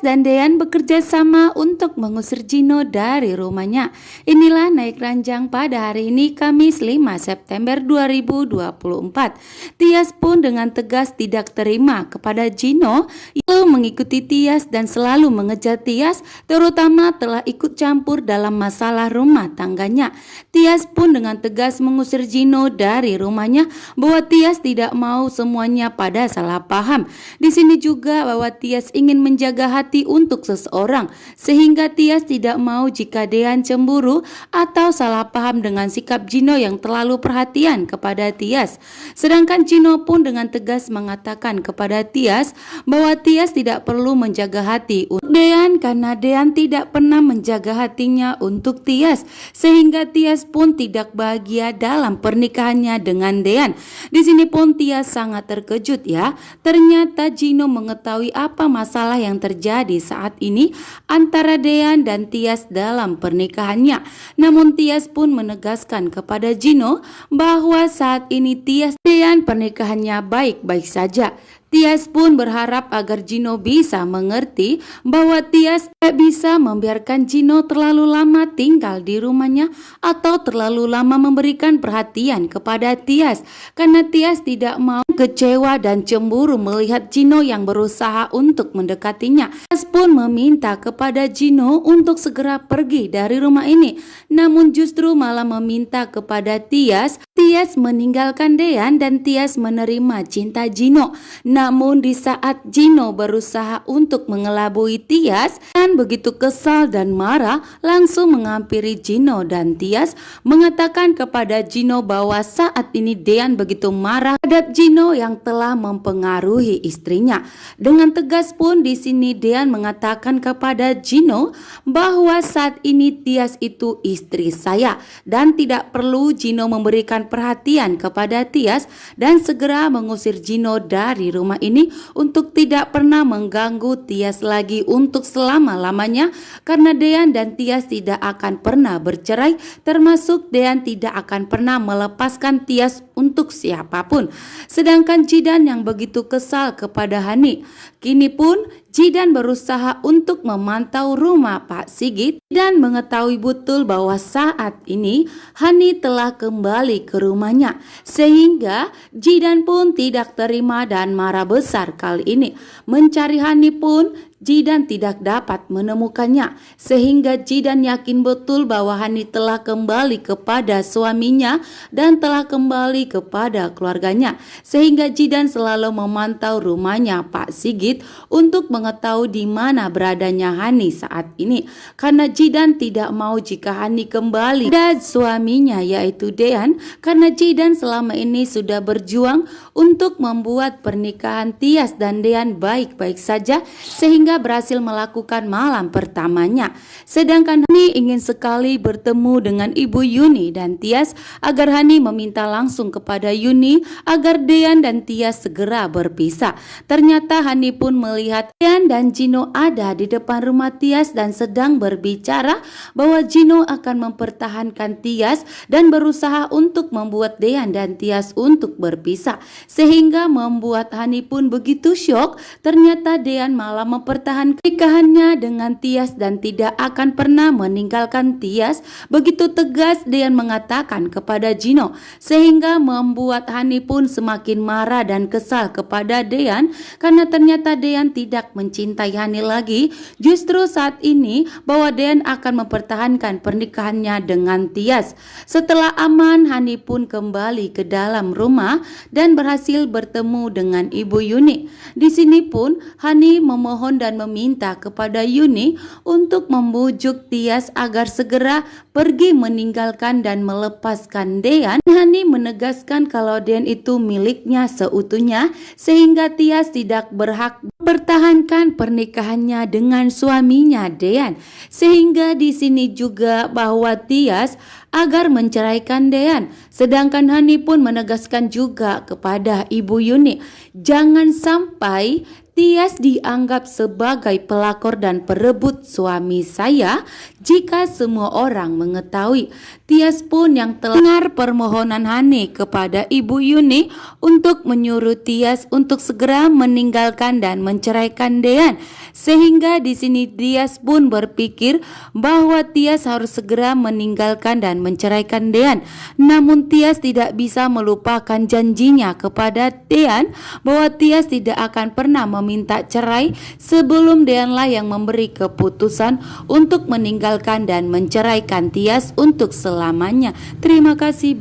dan Dean bekerja sama untuk mengusir Gino dari rumahnya. Inilah naik ranjang pada hari ini Kamis 5 September 2024. Tias pun dengan tegas tidak terima kepada Gino yang mengikuti Tias dan selalu mengejar Tias, terutama telah ikut campur dalam masalah rumah tangganya. Tias pun dengan tegas mengusir Gino dari rumahnya bahwa Tias tidak mau semuanya pada salah paham. Di sini juga bahwa Tias ingin menjaga hati untuk seseorang, sehingga Tias tidak mau jika Dean cemburu atau salah paham dengan sikap Gino yang terlalu perhatian kepada Tias. Sedangkan Gino pun dengan tegas mengatakan kepada Tias bahwa Tias tidak perlu menjaga hati untuk Dean karena Dean tidak pernah menjaga hatinya untuk Tias, sehingga Tias pun tidak bahagia dalam pernikahannya dengan Dean. Di sini pun Tias sangat terkejut ya. Ternyata Gino mengetahui apa masalah yang terjadi saat ini antara Dean dan Tias dalam pernikahannya. Namun Tias pun menegaskan kepada Gino bahwa saat ini Tias dan pernikahannya baik-baik saja. Tias pun berharap agar Gino bisa mengerti bahwa Tias tidak bisa membiarkan Gino terlalu lama tinggal di rumahnya atau terlalu lama memberikan perhatian kepada Tias, karena Tias tidak mau kecewa dan cemburu melihat Gino yang berusaha untuk mendekatinya. Tias pun meminta kepada Gino untuk segera pergi dari rumah ini, namun justru malah meminta kepada Tias meninggalkan Dean dan Tias menerima cinta Gino. Namun di saat Gino berusaha untuk mengelabui Tias dan begitu kesal dan marah, langsung menghampiri Gino dan Tias mengatakan kepada Gino bahwa saat ini Dean begitu marah terhadap Gino yang telah mempengaruhi istrinya. Dengan tegas pun di sini Dean mengatakan kepada Gino bahwa saat ini Tias itu istri saya dan tidak perlu Gino memberikan perhatian kepada Tias dan segera mengusir Gino dari rumah ini untuk tidak pernah mengganggu Tias lagi untuk selama-lamanya, karena Dean dan Tias tidak akan pernah bercerai, termasuk Dean tidak akan pernah melepaskan Tias untuk siapapun. Sedangkan Jidan yang begitu kesal kepada Hani. Kini pun Jidan berusaha untuk memantau rumah Pak Sigit dan mengetahui betul bahwa saat ini Hani telah kembali ke rumahnya, sehingga Jidan pun tidak terima dan marah besar kali ini. Mencari Hani pun Jidan tidak dapat menemukannya, sehingga Jidan yakin betul bahwa Hani telah kembali kepada suaminya dan telah kembali kepada keluarganya, sehingga Jidan selalu memantau rumahnya Pak Sigit untuk mengetahui di mana beradanya Hani saat ini, karena Jidan tidak mau jika Hani kembali dan suaminya yaitu Dean, karena Jidan selama ini sudah berjuang untuk membuat pernikahan Tias dan Dean baik-baik saja, sehingga berhasil melakukan malam pertamanya. Sedangkan Hani ingin sekali bertemu dengan Ibu Yuni dan Tias agar Hani meminta langsung kepada Yuni agar Dean dan Tias segera berpisah. Ternyata Hani pun melihat Dean dan Gino ada di depan rumah Tias dan sedang berbicara bahwa Gino akan mempertahankan Tias dan berusaha untuk membuat Dean dan Tias untuk berpisah, sehingga membuat Hani pun begitu syok. Ternyata Dean malah mempertahankan pernikahannya dengan Tias dan tidak akan pernah meninggalkan Tias. Begitu tegas Dean mengatakan kepada Gino, sehingga membuat Hani pun semakin marah dan kesal kepada Dean, karena ternyata Dean tidak mencintai Hani lagi. Justru saat ini bahwa Dean akan mempertahankan pernikahannya dengan Tias. Setelah aman, Hani pun kembali ke dalam rumah dan berhasil bertemu dengan Ibu Yuni. Di sini pun Hani memohon dan meminta kepada Yuni untuk membujuk Tias agar segera pergi meninggalkan dan melepaskan Dean. Hani menegaskan kalau Dean itu miliknya seutuhnya, sehingga Tias tidak berhak mempertahankan pernikahannya dengan suaminya Dean. Sehingga di sini juga bahwa Tias agar menceraikan Dean. Sedangkan Hani pun menegaskan juga kepada Ibu Yuni, jangan sampai Tias dianggap sebagai pelakor dan perebut suami saya jika semua orang mengetahui. Tias pun yang telah dengar permohonan Hani kepada Ibu Yuni untuk menyuruh Tias untuk segera meninggalkan dan menceraikan Dean. Sehingga di sini Tias pun berpikir bahwa Tias harus segera meninggalkan dan menceraikan Dean. Namun Tias tidak bisa melupakan janjinya kepada Dean bahwa Tias tidak akan pernah meminta cerai sebelum Deanlah yang memberi keputusan untuk meninggalkan dan menceraikan Tias untuk selamanya. Terima kasih.